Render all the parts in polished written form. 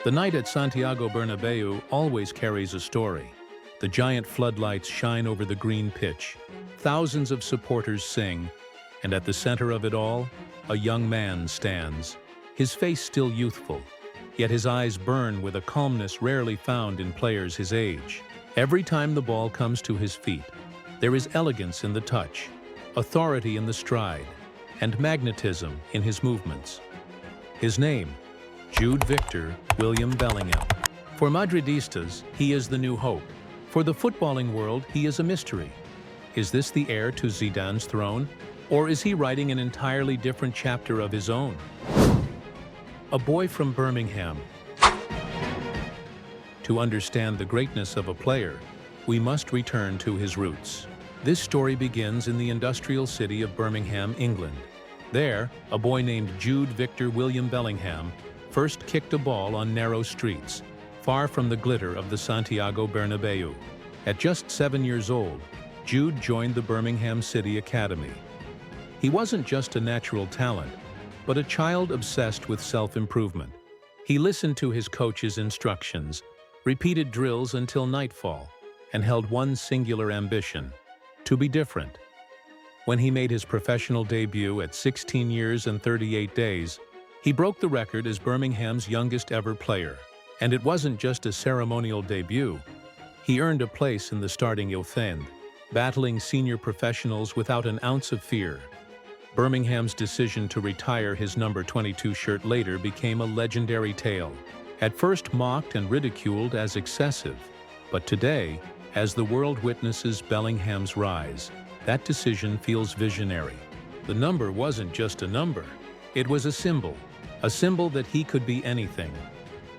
The night at Santiago Bernabéu always carries a story. The giant floodlights shine over the green pitch. Thousands of supporters sing, and at the center of it all, a young man stands. His face still youthful, yet his eyes burn with a calmness rarely found in players his age. Every time the ball comes to his feet, there is elegance in the touch, authority in the stride, and magnetism in his movements. His name, Jude Victor William Bellingham. For Madridistas, he is the new hope. For the footballing world, he is a mystery. Is this the heir to Zidane's throne? Or is he writing an entirely different chapter of his own? A boy from Birmingham. To understand the greatness of a player, we must return to his roots. This story begins in the industrial city of Birmingham, England. There, a boy named Jude Victor William Bellingham first kicked a ball on narrow streets, far from the glitter of the Santiago Bernabéu. At just 7 years old, Jude joined the Birmingham City Academy. He wasn't just a natural talent, but a child obsessed with self-improvement. He listened to his coach's instructions, repeated drills until nightfall, and held one singular ambition: to be different. When he made his professional debut at 16 years and 38 days, he broke the record as Birmingham's youngest ever player. And it wasn't just a ceremonial debut. He earned a place in the starting 11, battling senior professionals without an ounce of fear. Birmingham's decision to retire his number 22 shirt later became a legendary tale. At first mocked and ridiculed as excessive, but today, as the world witnesses Bellingham's rise, that decision feels visionary. The number wasn't just a number. It was a symbol that he could be anything.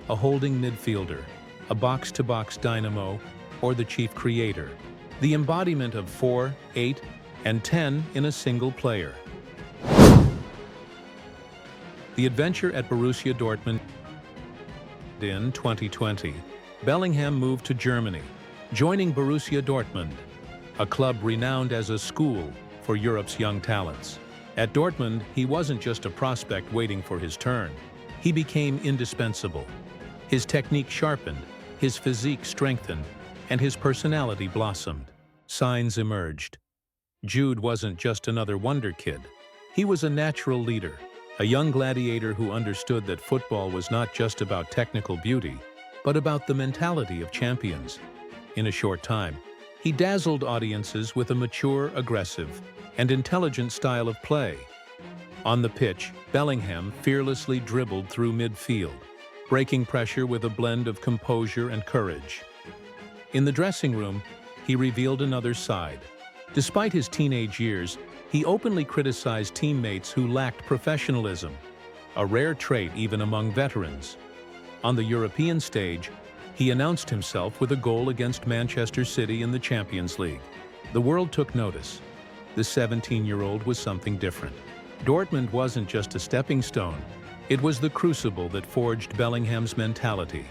A holding midfielder, a box-to-box dynamo, or the chief creator. The embodiment of 4, 8, and 10 in a single player. The adventure at Borussia Dortmund. In 2020, Bellingham moved to Germany, joining Borussia Dortmund, a club renowned as a school for Europe's young talents. At Dortmund, he wasn't just a prospect waiting for his turn. He became indispensable. His technique sharpened, his physique strengthened, and his personality blossomed. Signs emerged. Jude wasn't just another wonder kid. He was a natural leader, a young gladiator who understood that football was not just about technical beauty, but about the mentality of champions. In a short time, he dazzled audiences with a mature, aggressive, and intelligent style of play. On the pitch, Bellingham fearlessly dribbled through midfield, breaking pressure with a blend of composure and courage. In the dressing room, he revealed another side. Despite his teenage years, he openly criticized teammates who lacked professionalism, a rare trait even among veterans. On the European stage, he announced himself with a goal against Manchester City in the Champions League. The world took notice. The 17-year-old was something different. Dortmund wasn't just a stepping stone. It was the crucible that forged Bellingham's mentality.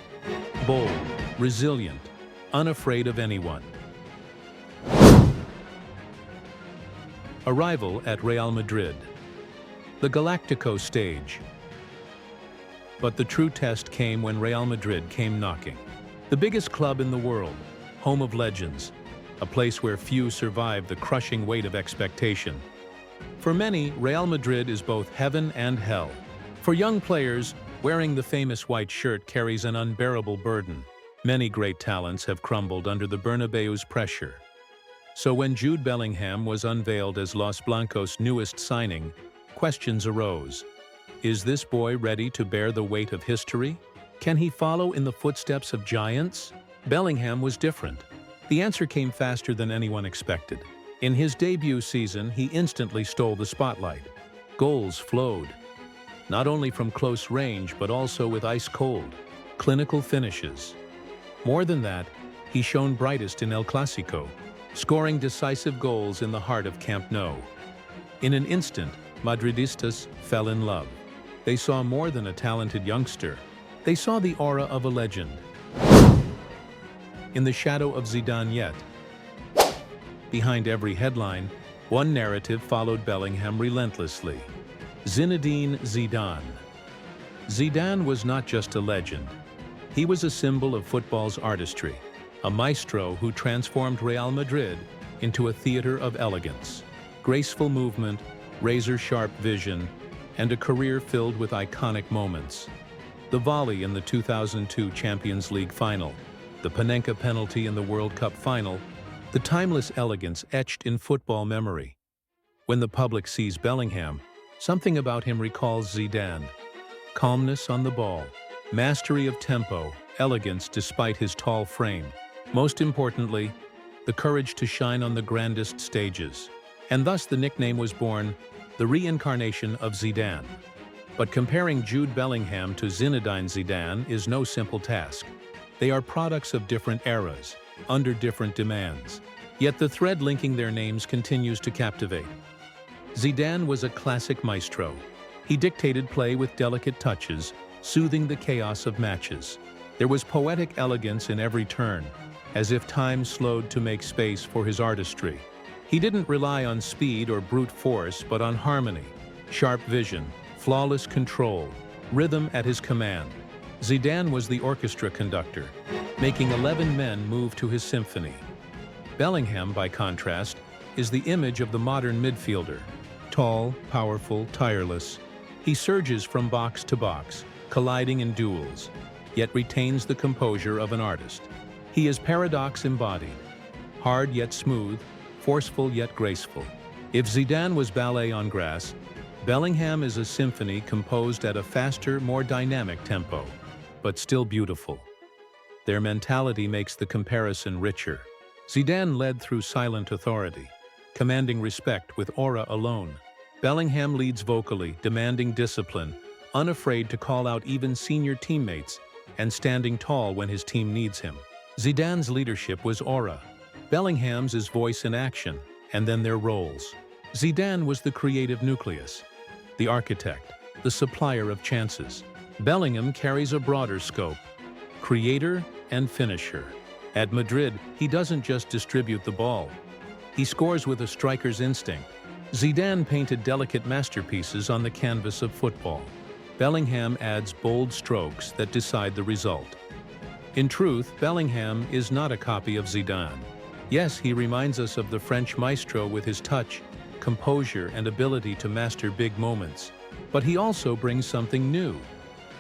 Bold, resilient, unafraid of anyone. Arrival at Real Madrid. The Galactico stage. But the true test came when Real Madrid came knocking. The biggest club in the world, home of legends, a place where few survive the crushing weight of expectation. For many, Real Madrid is both heaven and hell. For young players, wearing the famous white shirt carries an unbearable burden. Many great talents have crumbled under the Bernabéu's pressure. So when Jude Bellingham was unveiled as Los Blancos' newest signing, questions arose. Is this boy ready to bear the weight of history? Can he follow in the footsteps of giants? Bellingham was different. The answer came faster than anyone expected. In his debut season, he instantly stole the spotlight. Goals flowed, not only from close range but also with ice-cold, clinical finishes. More than that, he shone brightest in El Clasico, scoring decisive goals in the heart of Camp Nou. In an instant, Madridistas fell in love. They saw more than a talented youngster. They saw the aura of a legend. In the shadow of Zidane yet. Behind every headline, one narrative followed Bellingham relentlessly. Zinedine Zidane. Zidane was not just a legend. He was a symbol of football's artistry, a maestro who transformed Real Madrid into a theater of elegance, graceful movement, razor-sharp vision, and a career filled with iconic moments. The volley in the 2002 Champions League final, the Panenka penalty in the World Cup final, the timeless elegance etched in football memory. When the public sees Bellingham, something about him recalls Zidane. Calmness on the ball, mastery of tempo, elegance despite his tall frame. Most importantly, the courage to shine on the grandest stages. And thus the nickname was born, the reincarnation of Zidane. But comparing Jude Bellingham to Zinedine Zidane is no simple task. They are products of different eras, under different demands. Yet the thread linking their names continues to captivate. Zidane was a classic maestro. He dictated play with delicate touches, soothing the chaos of matches. There was poetic elegance in every turn, as if time slowed to make space for his artistry. He didn't rely on speed or brute force, but on harmony, sharp vision, flawless control, rhythm at his command. Zidane was the orchestra conductor, making 11 men move to his symphony. Bellingham, by contrast, is the image of the modern midfielder. Tall, powerful, tireless. He surges from box to box, colliding in duels, yet retains the composure of an artist. He is paradox embodied, hard yet smooth, forceful yet graceful. If Zidane was ballet on grass, Bellingham is a symphony composed at a faster, more dynamic tempo, but still beautiful. Their mentality makes the comparison richer. Zidane led through silent authority, commanding respect with aura alone. Bellingham leads vocally, demanding discipline, unafraid to call out even senior teammates, and standing tall when his team needs him. Zidane's leadership was aura. Bellingham's is voice in action, and then their roles. Zidane was the creative nucleus, the architect, the supplier of chances. Bellingham carries a broader scope, creator and finisher. At Madrid, he doesn't just distribute the ball. He scores with a striker's instinct. Zidane painted delicate masterpieces on the canvas of football. Bellingham adds bold strokes that decide the result. In truth, Bellingham is not a copy of Zidane. Yes, he reminds us of the French maestro with his touch, composure, and ability to master big moments. But he also brings something new: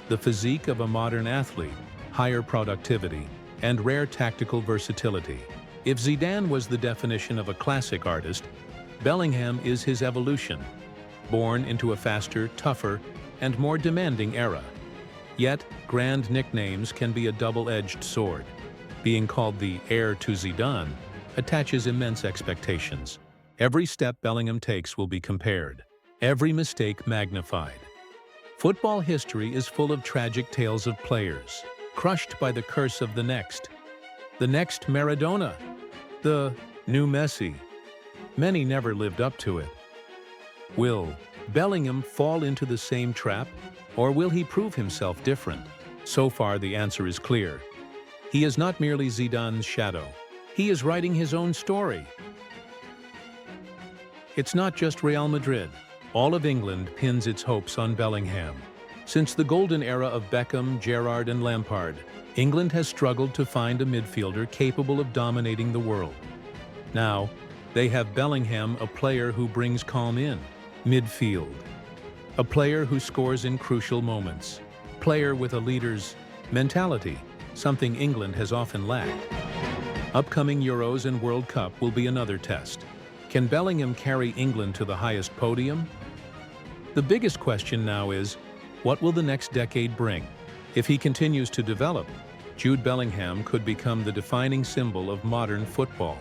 the physique of a modern athlete, higher productivity, and rare tactical versatility. If Zidane was the definition of a classic artist, Bellingham is his evolution, born into a faster, tougher, and more demanding era. Yet, grand nicknames can be a double-edged sword. Being called the heir to Zidane attaches immense expectations. Every step Bellingham takes will be compared, every mistake magnified. Football history is full of tragic tales of players crushed by the curse of the next Maradona, the new Messi. Many never lived up to it. Will Bellingham fall into the same trap, or will he prove himself different? So far, the answer is clear. He is not merely Zidane's shadow. He is writing his own story. It's not just Real Madrid. All of England pins its hopes on Bellingham. Since the golden era of Beckham, Gerrard, and Lampard, England has struggled to find a midfielder capable of dominating the world. Now, they have Bellingham, a player who brings calm in midfield, a player who scores in crucial moments, player with a leader's mentality, something England has often lacked. Upcoming Euros and World Cup will be another test. Can Bellingham carry England to the highest podium? The biggest question now is, what will the next decade bring? If he continues to develop, Jude Bellingham could become the defining symbol of modern football.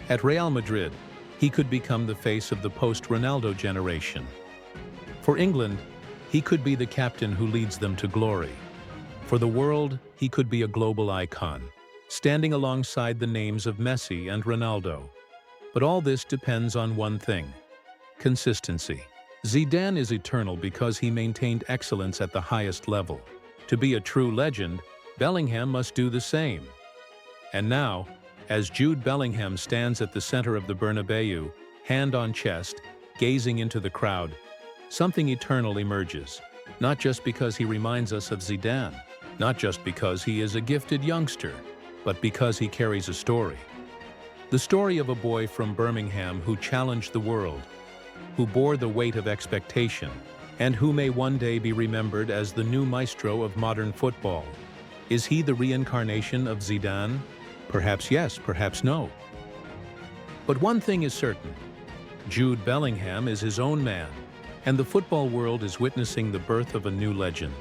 At Real Madrid, he could become the face of the post-Ronaldo generation. For England, he could be the captain who leads them to glory. For the world, he could be a global icon, standing alongside the names of Messi and Ronaldo. But all this depends on one thing: consistency. Zidane is eternal because he maintained excellence at the highest level. To be a true legend, Bellingham must do the same. And now, as Jude Bellingham stands at the center of the Bernabéu, hand on chest, gazing into the crowd, something eternal emerges, not just because he reminds us of Zidane, Not just because he is a gifted youngster, but because he carries a story. The story of a boy from Birmingham who challenged the world, who bore the weight of expectation, and who may one day be remembered as the new maestro of modern football. Is he the reincarnation of Zidane? Perhaps yes, perhaps no. But one thing is certain: Jude Bellingham is his own man, and the football world is witnessing the birth of a new legend.